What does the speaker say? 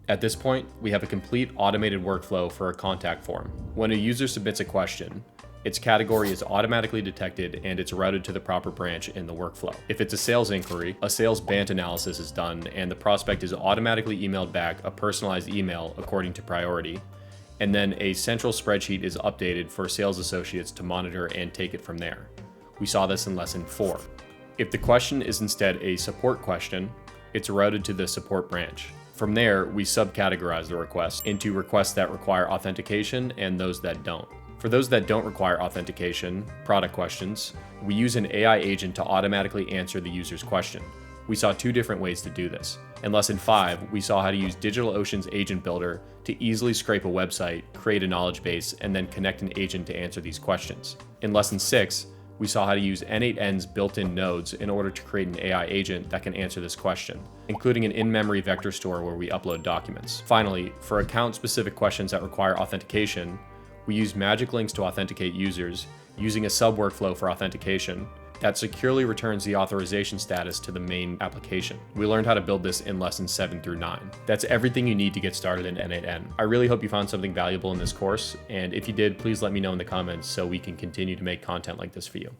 At this point, we have a complete automated workflow for a contact form. When a user submits a question, its category is automatically detected and it's routed to the proper branch in the workflow. If it's a sales inquiry, a sales BANT analysis is done and the prospect is automatically emailed back a personalized email according to priority, and then a central spreadsheet is updated for sales associates to monitor and take it from there. We saw this in lesson 4. If the question is instead a support question, it's routed to the support branch. From there, we subcategorize the request into requests that require authentication and those that don't. For those that don't require authentication, product questions, we use an AI agent to automatically answer the user's question. We saw 2 different ways to do this. In lesson 5, we saw how to use DigitalOcean's agent builder to easily scrape a website, create a knowledge base, and then connect an agent to answer these questions. In lesson 6, we saw how to use n8n's built-in nodes in order to create an AI agent that can answer this question, including an in-memory vector store where we upload documents. Finally, for account-specific questions that require authentication, we use magic links to authenticate users using a sub-workflow for authentication that securely returns the authorization status to the main application. We learned how to build this in lessons 7 through 9. That's everything you need to get started in n8n. I really hope you found something valuable in this course, and if you did, please let me know in the comments so we can continue to make content like this for you.